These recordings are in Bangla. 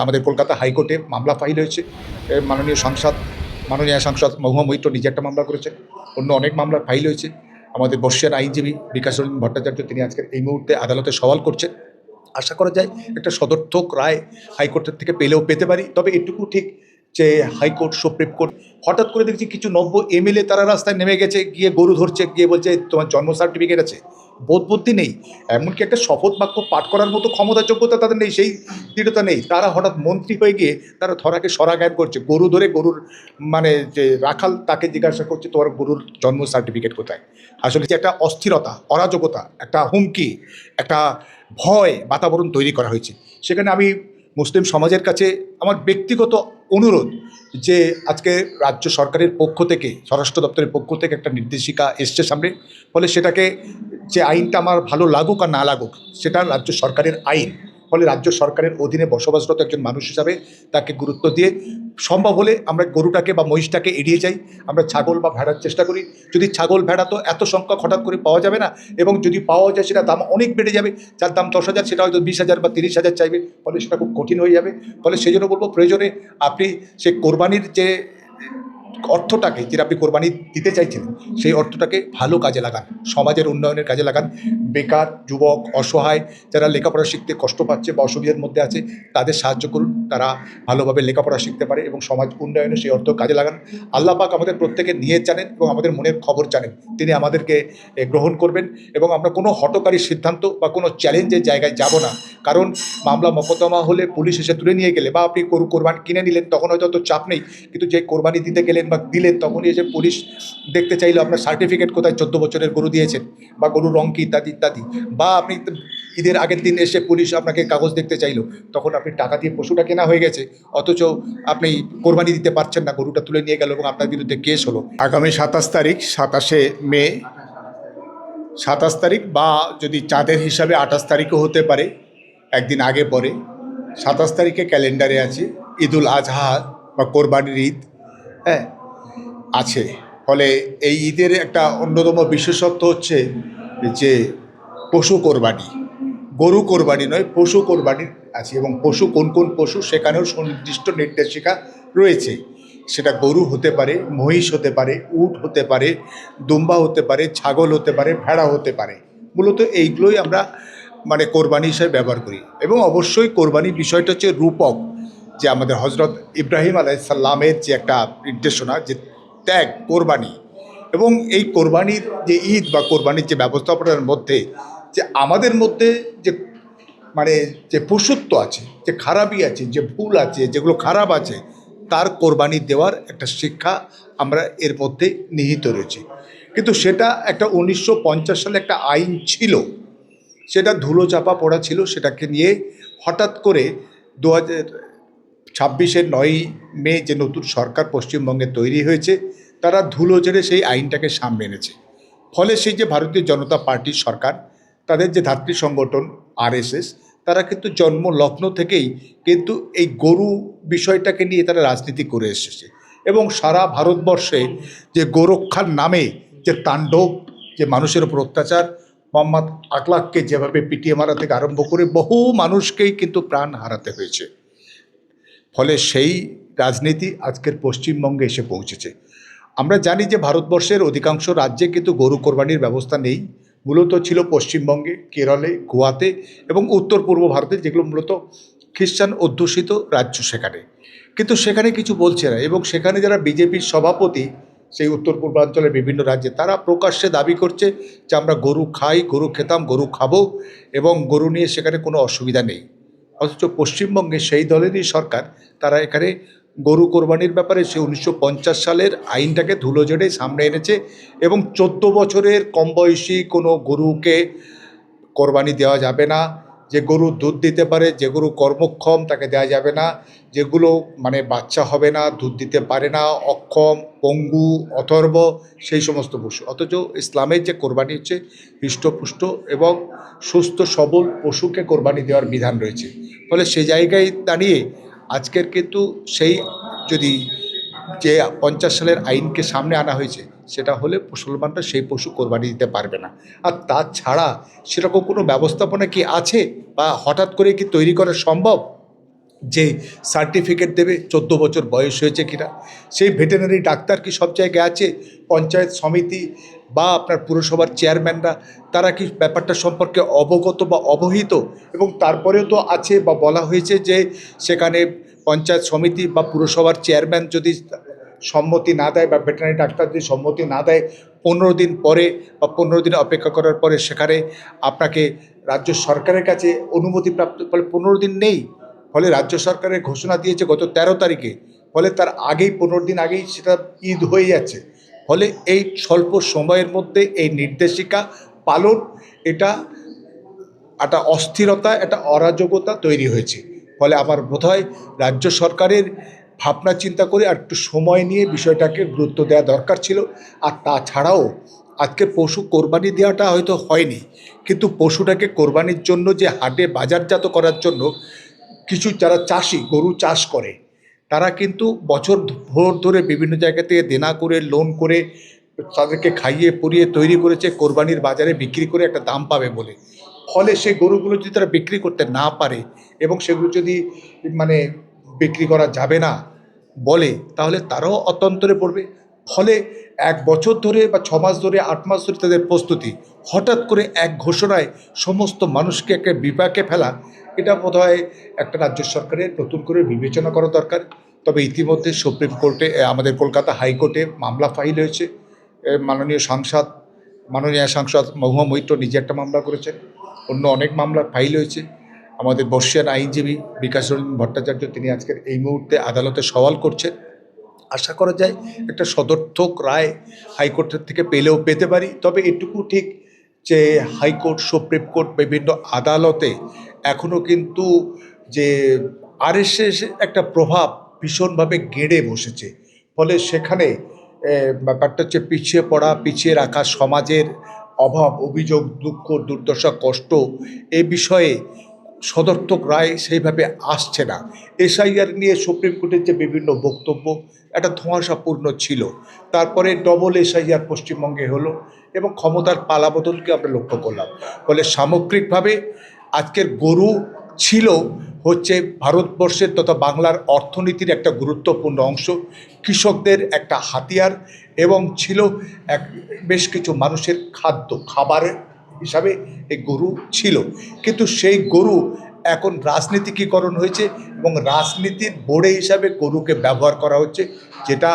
আমাদের কলকাতা হাইকোর্টে মামলা ফাইল হয়েছে। মাননীয় সাংসদ মহুয়া মৈত্র নিজে একটা মামলা করেছেন, অন্য অনেক মামলা ফাইল হয়েছে। আমাদের বর্ষিয়ান আইনজীবী বিকাশ রঞ্জন ভট্টাচার্য তিনি আজকের এই মুহূর্তে আদালতে সওয়াল করছেন। আশা করা যায় একটা সদর্থক রায় হাইকোর্টের থেকে পেলেও পেতে পারি। তবে এটুকু ঠিক যে হাইকোর্ট, সুপ্রিম কোর্ট হঠাৎ করে দেখছি কিছু নব্য এমএলএ তারা রাস্তায় নেমে গেছে, গিয়ে গরু ধরছে, গিয়ে বলছে তোমার জন্ম সার্টিফিকেট আছে। বোধ বুদ্ধি নেই, এমনকি একটা শপথ বাক্য পাঠ করার মতো ক্ষমতা যোগ্যতা তাদের নেই, সেই দৃঢ়তা নেই। তারা হঠাৎ মন্ত্রী হয়ে গিয়ে তারা ধরাকে সরা জ্ঞান করছে। গরু ধরে গরুর মানে যে রাখাল তাকে জিজ্ঞাসা করছে তোমার গরুর জন্ম সার্টিফিকেট কোথায়। আসলে যে একটা অস্থিরতা, অরাজকতা, একটা হুমকি, একটা ভয় বাতাবরণ তৈরি করা হয়েছে। সেখানে আমি মুসলিম সমাজের কাছে আমার ব্যক্তিগত অনুরোধ যে আজকে রাজ্য সরকারের পক্ষ থেকে, স্বরাষ্ট্র দপ্তরের পক্ষ থেকে একটা নির্দেশিকা এসছে সামনে। ফলে সেটাকে, যে আইনটা আমার ভালো লাগুক আর না লাগুক, সেটা রাজ্য সরকারের আইন। ফলে রাজ্য সরকারের অধীনে বসবাসরত একজন মানুষ হিসাবে তাকে গুরুত্ব দিয়ে সম্ভব হলে আমরা গরুটাকে বা মহিষটাকে এড়িয়ে যাই, আমরা ছাগল বা ভেড়ার চেষ্টা করি। যদি ছাগল ভেড়া তো এত সংখ্যক হঠাৎ করে পাওয়া যাবে না, এবং যদি পাওয়া যায় সেটা দাম অনেক বেড়ে যাবে। যার দাম 10,000 সেটা হয়তো 20,000 বা 30,000 চাইবে। ফলে সেটা খুব কঠিন হয়ে যাবে। ফলে সেই জন্য বলবো, প্রয়োজনে আপনি সে কোরবানির যে অর্থটাকে, যেটা আপনি কোরবানি দিতে চাইছেন, সেই অর্থটাকে ভালো কাজে লাগান, সমাজের উন্নয়নের কাজে লাগান। বেকার যুবক, অসহায় যারা লেখাপড়া শিখতে কষ্ট পাচ্ছে বা অসুবিধার মধ্যে আছে, তাদের সাহায্য করুন, তারা ভালোভাবে লেখাপড়া শিখতে পারে এবং সমাজ উন্নয়নে সেই অর্থ কাজে লাগান। আল্লাহ পাক আমাদের প্রত্যেকের নিয়ত জানেন এবং আমাদের মনের খবর জানেন। তিনি আমাদেরকে গ্রহণ করবেন এবং আমরা কোনো হঠকারী সিদ্ধান্ত বা কোনো চ্যালেঞ্জের জায়গায় যাব না। কারণ মামলা মোকদ্দমা হলে পুলিশ এসে তুলে নিয়ে গেলে, বা আপনি কোরবানি কিনে নিলেন, তখন হয়তো অত চাপ নেই। কিন্তু যে কোরবানি দিতে গেলেন বা দিলেন, তখনই এসে পুলিশ দেখতে চাইলো আপনার সার্টিফিকেট কোথায়, 14 বছরের গরু দিয়েছেন বা গরুর রং কি, ইত্যাদি ইত্যাদি। বা আপনি ঈদের আগের দিন এসে পুলিশ আপনাকে কাগজ দেখতে চাইলো, তখন আপনি টাকা দিয়ে পশুটা কেনা হয়ে গেছে, অথচ আপনি কোরবানি দিতে পারছেন না, গরুটা তুলে নিয়ে গেল এবং আপনার বিরুদ্ধে কেস হলো। আগামী 27 তারিখ, 27শে মে, 27 তারিখ বা যদি চাঁদের হিসাবে 28 তারিখও হতে পারে, একদিন আগে পরে। 27 তারিখে ক্যালেন্ডারে আছে ঈদুল আজহা বা কোরবানির ঈদ, হ্যাঁ, আছে। ফলে এই ঈদের একটা অন্যতম বিশেষত্ব হচ্ছে যে পশু কোরবানি, গরু কোরবানি নয়, পশু কোরবানি আছে। এবং পশু কোন কোন পশু, সেখানেও সুনির্দিষ্ট নির্দেশিকা রয়েছে। সেটা গরু হতে পারে, মহিষ হতে পারে, উট হতে পারে, দুম্বা হতে পারে, ছাগল হতে পারে, ভেড়া হতে পারে। মূলত এইগুলোই আমরা মানে কোরবানি হিসেবে ব্যবহার করি। এবং অবশ্যই কোরবানির বিষয়টা হচ্ছে রূপক, যে আমাদের হজরত ইব্রাহিম আলাইসাল্লামের যে একটা নির্দেশনা, যে ত্যাগ, কোরবানি। এবং এই কোরবানির যে ঈদ বা কোরবানির যে ব্যবস্থাপনার মধ্যে যে আমাদের মধ্যে যে মানে যে পশুত্ব আছে, যে খারাপই আছে, যে ভুল আছে, যেগুলো খারাপ আছে, তার কোরবানি দেওয়ার একটা শিক্ষা আমরা এর মধ্যে নিহিত রয়েছে। কিন্তু সেটা একটা 1950 সালে একটা আইন ছিল, সেটা ধুলো চাপা পড়া ছিল। সেটাকে নিয়ে হঠাৎ করে 2026-এর 9ই মে যে নতুন সরকার পশ্চিমবঙ্গে তৈরি হয়েছে, তারা ধুলো ঝেড়ে সেই আইনটাকে সামনে এনেছে। ফলে সেই যে ভারতীয় জনতা পার্টির সরকার, তাদের যে ধাত্রী সংগঠন আরএসএস, তারা কিন্তু জন্ম লগ্ন থেকেই কিন্তু এই গরু বিষয়টাকে নিয়ে তারা রাজনীতি করে এসেছে। এবং সারা ভারতবর্ষে যে গোরক্ষার নামে যে তাণ্ডব, যে মানুষের উপর অত্যাচার, মোহাম্মদ আকলাককে যেভাবে পিটিয়ে মারা থেকে আরম্ভ করে বহু মানুষকেই কিন্তু প্রাণ হারাতে হয়েছে। ফলে সেই রাজনীতি আজকের পশ্চিমবঙ্গে এসে পৌঁছেছে। আমরা জানি যে ভারতবর্ষের অধিকাংশ রাজ্যে কিন্তু গরু কোরবানির ব্যবস্থা নেই। মূলত ছিল পশ্চিমবঙ্গে, কেরলে, গোয়াতে এবং উত্তর পূর্ব ভারতে, যেগুলো মূলত খ্রিস্টান অধ্যুষিত রাজ্য সেখানে। কিন্তু সেখানে কিছু বলছে না। এবং সেখানে যারা বিজেপির সভাপতি, সেই উত্তর পূর্বাঞ্চলের বিভিন্ন রাজ্যে, তারা প্রকাশ্যে দাবি করছে যে আমরা গরু খাই, গরু খেতাম, গরু খাবো এবং গরু নিয়ে সেখানে কোনো অসুবিধা নেই। অথচ পশ্চিমবঙ্গে সেই দলেরই সরকার, তারা এখানে গরু কোরবানির ব্যাপারে সে 1950 সালের আইনটাকে ধুলো ঝেড়ে সামনে এনেছে। এবং 14 বছরের কম বয়সী কোনো গরুকে কোরবানি দেওয়া যাবে না। যে গরু দুধ দিতে পারে, যে গরু কর্মক্ষম, তাকে দেওয়া যাবে না। যেগুলো মানে বাচ্চা হবে না, দুধ দিতে পারে না, অক্ষম, পঙ্গু, অথর্ব, সেই সমস্ত পশু। অথচ ইসলামের যে কোরবানি হচ্ছে হৃষ্টপুষ্ট এবং সুস্থ সবল পশুকে কোরবানি দেওয়ার বিধান রয়েছে। ফলে সে জায়গায় দাঁড়িয়ে আজকের কিন্তু সেই যদি যে 50 সালের আইনকে সামনে আনা হয়েছে, সেটা হলে মুসলমানরা সেই পশু কোরবানি দিতে পারবে না। আর তাছাড়া সেরকম কোনো ব্যবস্থাপনা কি আছে, বা হঠাৎ করে কি তৈরি করা সম্ভব? যে সার্টিফিকেট দেবে 14 বছর বয়স হয়েছে কিনা। সেই ভেটেরিনারি ডাক্তার কি সব জায়গায় আছে? পঞ্চায়েত সমিতি বা আপনার পুরসভার চেয়ারম্যানরা তারা কি ব্যাপারটা সম্পর্কে অবগত বা অবহিত? এবং তারপরেও তো আছে বা বলা হয়েছে যে সেখানে পঞ্চায়েত সমিতি বা পুরসভার চেয়ারম্যান যদি সম্মতি না দেয় বা ভেটেরিনারি ডাক্তার যদি সম্মতি না দেয়, 15 দিন পরে বা 15 দিন অপেক্ষা করার পরে সেখানে আপনাকে রাজ্য সরকারের কাছে অনুমতি প্রাপ্ত, ফলে 15 দিন নেই। ফলে রাজ্য সরকারের ঘোষণা দিয়েছে গত 13 তারিখে, ফলে তার আগেই 15 দিন আগেই সেটা ঈদ হয়ে যাচ্ছে। ফলে এই স্বল্প সময়ের মধ্যে এই নির্দেশিকা পালন, এটা একটা অস্থিরতা, একটা অরাজকতা তৈরি হয়েছে। ফলে আমার বোধ হয় রাজ্য সরকারের ভাবনা চিন্তা করে আর একটু সময় নিয়ে বিষয়টাকে গুরুত্ব দেওয়া দরকার ছিল। আর তাছাড়াও আজকে পশু কোরবানি দেওয়াটা হয়তো হয়নি, কিন্তু পশুটাকে কোরবানির জন্য যে হাটে বাজারজাত করার জন্য কিছু যারা চাষি গরু চাষ করে, তারা কিন্তু বছর ভোর ধরে বিভিন্ন জায়গা থেকে দেনা করে, লোন করে তাদেরকে খাইয়ে পরিয়ে তৈরি করেছে কোরবানির বাজারে বিক্রি করে একটা দাম পাবে বলে। ফলে সেই গরুগুলো যদি তারা বিক্রি করতে না পারে এবং সেগুলো যদি মানে বিক্রি করা যাবে না বলে, তাহলে তারাও অতন্তরে পড়বে। ফলে 1 বছর ধরে বা 6 মাস ধরে, 8 মাস ধরে তাদের প্রস্তুতি, হঠাৎ করে এক ঘোষণায় সমস্ত মানুষকে একটা বিপাকে ফেলা, এটা বোধহয় একটা রাজ্য সরকারের নতুন করে বিবেচনা করা দরকার। তবে ইতিমধ্যে সুপ্রিম কোর্টে, আমাদের কলকাতা হাইকোর্টে মামলা ফাইল হয়েছে। মাননীয় সাংসদ মহুয়া মৈত্র নিজে একটা মামলা করেছেন, অন্য অনেক মামলা ফাইল হয়েছে। আমাদের বর্ষিয়ান আইনজীবী বিকাশ রঞ্জন ভট্টাচার্য তিনি আজকের এই মুহূর্তে আদালতে সওয়াল করছেন। আশা করা যায় একটা সদর্থক রায় হাইকোর্টের থেকে পেলেও পেতে পারি। তবে এটুকু ঠিক যে হাইকোর্ট, সুপ্রিম কোর্ট, বিভিন্ন আদালতে এখনও কিন্তু যে আরএসএস একটা প্রভাব ভীষণভাবে গেড়ে বসেছে। ফলে সেখানে ব্যাপারটা হচ্ছে পিছিয়ে পড়া, পিছিয়ে রাখা সমাজের অভাব, অভিযোগ, দুঃখ, দুর্দশা, কষ্ট, এ বিষয়ে সদর্থক রায় সেইভাবে আসছে না। এসআইআর নিয়ে সুপ্রিম কোর্টের যে বিভিন্ন বক্তব্য, একটা ধোঁয়াশাপূর্ণ ছিল। তারপরে ডবল এসআইআর পশ্চিমবঙ্গে হলো এবং ক্ষমতার পালাবদলকে আমরা লক্ষ্য করলাম। ফলে সামগ্রিকভাবে আজকের গরু ছিল হচ্ছে ভারতবর্ষের তথা বাংলার অর্থনীতির একটা গুরুত্বপূর্ণ অংশ, কৃষকদের একটা হাতিয়ার এবং ছিল এক বেশ কিছু মানুষের খাবার হিসাবে এই গরু ছিল। কিন্তু সেই গরু এখন রাজনীতিকীকরণ হয়েছে এবং রাজনীতির বোড়ে হিসাবে গরুকে ব্যবহার করা হচ্ছে, যেটা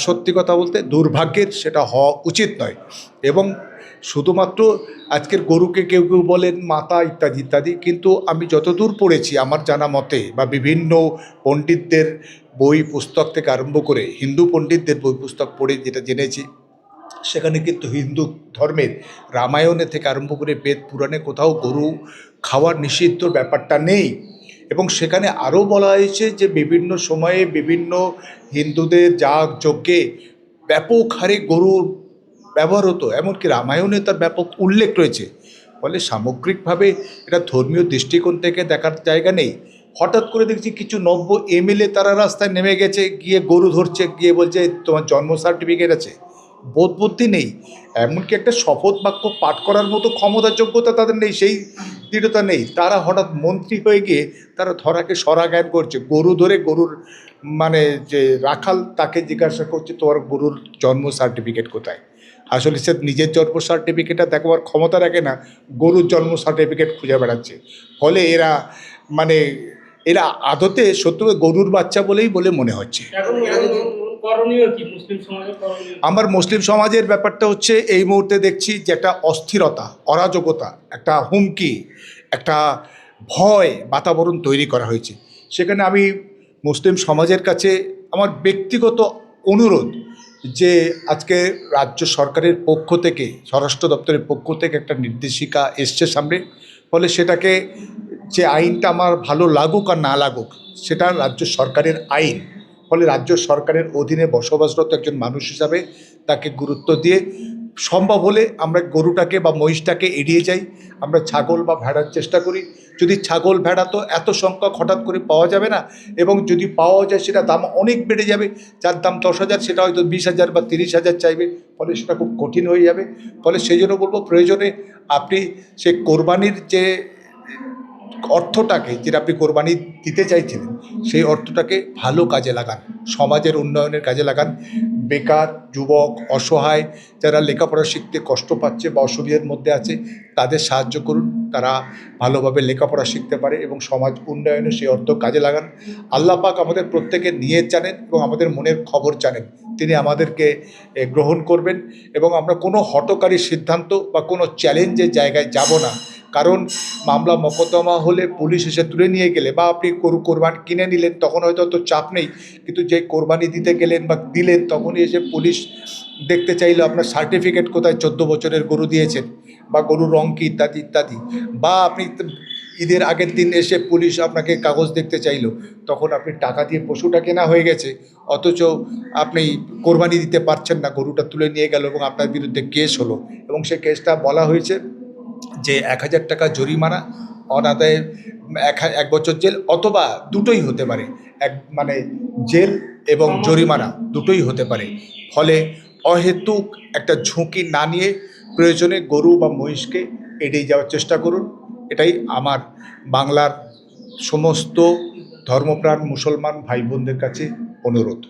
সত্যি কথা বলতে দুর্ভাগ্যের, সেটা হওয়া উচিত নয়। এবং শুধুমাত্র আজকের গরুকে কেউ কেউ বলেন মাতা ইত্যাদি ইত্যাদি, কিন্তু আমি যতদূর পড়েছি আমার জানা মতে বা বিভিন্ন পণ্ডিতদের বই পুস্তক থেকে আরম্ভ করে হিন্দু পণ্ডিতদের বই পুস্তক পড়ে যেটা জেনেছি, সেখানে কিন্তু হিন্দু ধর্মের রামায়ণে থেকে আরম্ভ করে বেদ পুরাণে কোথাও গরু খাওয়ার নিষিদ্ধ ব্যাপারটা নেই। এবং সেখানে আরও বলা হয়েছে যে বিভিন্ন সময়ে বিভিন্ন হিন্দুদের যাগ যজ্ঞে ব্যাপক হারে গরুর ব্যবহার হতো, এমনকি রামায়ণে তার ব্যাপক উল্লেখ রয়েছে। ফলে সামগ্রিকভাবে এটা ধর্মীয় দৃষ্টিকোণ থেকে দেখার জায়গা নেই। হঠাৎ করে দেখছি কিছু নব্য এমএলএ তারা রাস্তায় নেমে গেছে, গিয়ে গরু ধরছে, গিয়ে বলছে তোমার জন্ম সার্টিফিকেট আছে। বোধ বুদ্ধি নেই, এমনকি একটা শপথ বাক্য পাঠ করার মতো ক্ষমতা যোগ্যতা তাদের নেই, সেই দৃঢ়তা নেই। তারা হঠাৎ মন্ত্রী হয়ে গিয়ে তারা ধরাকে সরা জ্ঞান করছে, গরু ধরে গরুর মানে যে রাখাল তাকে জিজ্ঞাসা করছে তোমার গরুর জন্ম সার্টিফিকেট কোথায়। আসলে সে নিজের জন্ম সার্টিফিকেটটা দেখাবার ক্ষমতা রাখে না, গরুর জন্ম সার্টিফিকেট খুঁজে বেড়াচ্ছে। ফলে মানে এরা আদতে সত্য গরুর বাচ্চা বলেই বলে মনে হচ্ছে। আমার মুসলিম সমাজের ব্যাপারটা হচ্ছে এই মুহূর্তে দেখছি যে একটা অস্থিরতা, অরাজকতা, একটা হুমকি, একটা ভয় বাতাবরণ তৈরি করা হয়েছে। সেখানে আমি মুসলিম সমাজের কাছে আমার ব্যক্তিগত অনুরোধ যে আজকে রাজ্য সরকারের পক্ষ থেকে, স্বরাষ্ট্র দপ্তরের পক্ষ থেকে একটা নির্দেশিকা এসছে সামনে। ফলে সেটাকে, যে আইনটা আমার ভালো লাগুক আর না লাগুক, সেটা রাজ্য সরকারের আইন। ফলে রাজ্য সরকারের অধীনে বসবাসরত একজন মানুষ হিসাবে তাকে গুরুত্ব দিয়ে সম্ভব হলে আমরা গরুটাকে বা মহিষটাকে এড়িয়ে যাই, আমরা ছাগল বা ভেড়ার চেষ্টা করি। যদি ছাগল ভেড়া তো এত সংখ্যক হঠাৎ করে পাওয়া যাবে না, এবং যদি পাওয়া যায় সেটা দাম অনেক বেড়ে যাবে। যার দাম 10,000 সেটা হয়তো 20,000 বা 30,000 চাইবে, ফলে সেটা খুব কঠিন হয়ে যাবে। ফলে সেই জন্য বলবো প্রয়োজনে আপনি সে কোরবানির যে অর্থটাকে যেটা আপনি কোরবানি দিতে চাইছিলেন সেই অর্থটাকে ভালো কাজে লাগান, সমাজের উন্নয়নের কাজে লাগান। বেকার যুবক, অসহায় যারা লেখাপড়া শিখতে কষ্ট পাচ্ছে বা অসুবিধার মধ্যে আছে তাদের সাহায্য করুন, তারা ভালোভাবে লেখাপড়া শিখতে পারে এবং সমাজ উন্নয়নে সেই অর্থ কাজে লাগান। আল্লাহ পাক আমাদের প্রত্যেকের নিয়ত জানেন এবং আমাদের মনের খবর জানেন, তিনি আমাদেরকে গ্রহণ করবেন এবং আমরা কোনো হঠকারী সিদ্ধান্ত বা কোনো চ্যালেঞ্জের জায়গায় যাব না। কারণ মামলা মকদ্দমা হলে পুলিশ এসে তুলে নিয়ে গেলে বা আপনি গরু কোরবানি কিনে নিলেন তখন হয়তো অত চাপ নেই, কিন্তু যে কোরবানি দিতে গেলেন বা দিলেন তখনই এসে পুলিশ দেখতে চাইলো আপনার সার্টিফিকেট কোথায়, 14 বছরের গরু দিয়েছেন বা গরুর রং কী ইত্যাদি ইত্যাদি, বা আপনি ঈদের আগের দিন এসে পুলিশ আপনাকে কাগজ দেখতে চাইলো, তখন আপনি টাকা দিয়ে পশুটা কেনা হয়ে গেছে অথচ আপনি কোরবানি দিতে পারছেন না, গরুটা তুলে নিয়ে গেল এবং আপনার বিরুদ্ধে কেস হলো এবং সে কেসটা বলা হয়েছে যে 1000 টাকা জরিমানা, অনাদায়ে 1 বছর জেল অথবা দুটোই হতে পারে, মানে জেল এবং জরিমানা দুটোই হতে পারে। ফলে অহেতুক একটা ঝুঁকি না নিয়ে প্রয়োজনে গরু বা মহিষকে এড়িয়ে যাওয়ার চেষ্টা করুন। এটাই আমার বাংলার সমস্ত ধর্মপ্রাণ মুসলমান ভাই বোনদের কাছে অনুরোধ।